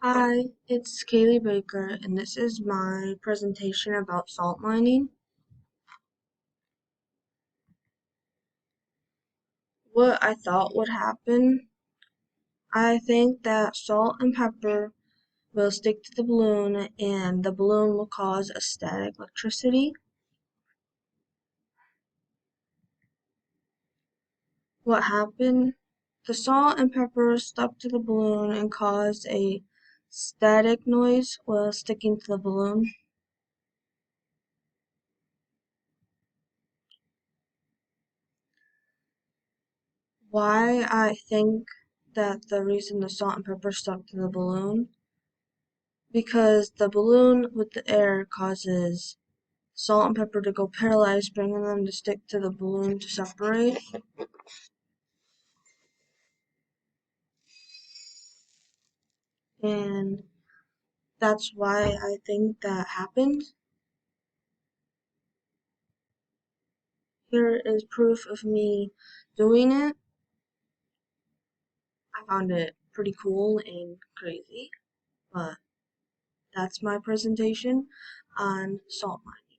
Hi, it's Kaylee Baker, and this is my presentation about salt mining. What I thought would happen, I think that salt and pepper will stick to the balloon, and the balloon will cause a static electricity. What happened? The salt and pepper stuck to the balloon and caused a static noise while sticking to the balloon. Why I think that the reason the salt and pepper stuck to the balloon because the balloon with the air causes salt and pepper to go paralyzed, bringing them to stick to the balloon to separate. And that's why I think that happened. Here is proof of me doing it. I found it pretty cool and crazy, but that's my presentation on salt mining.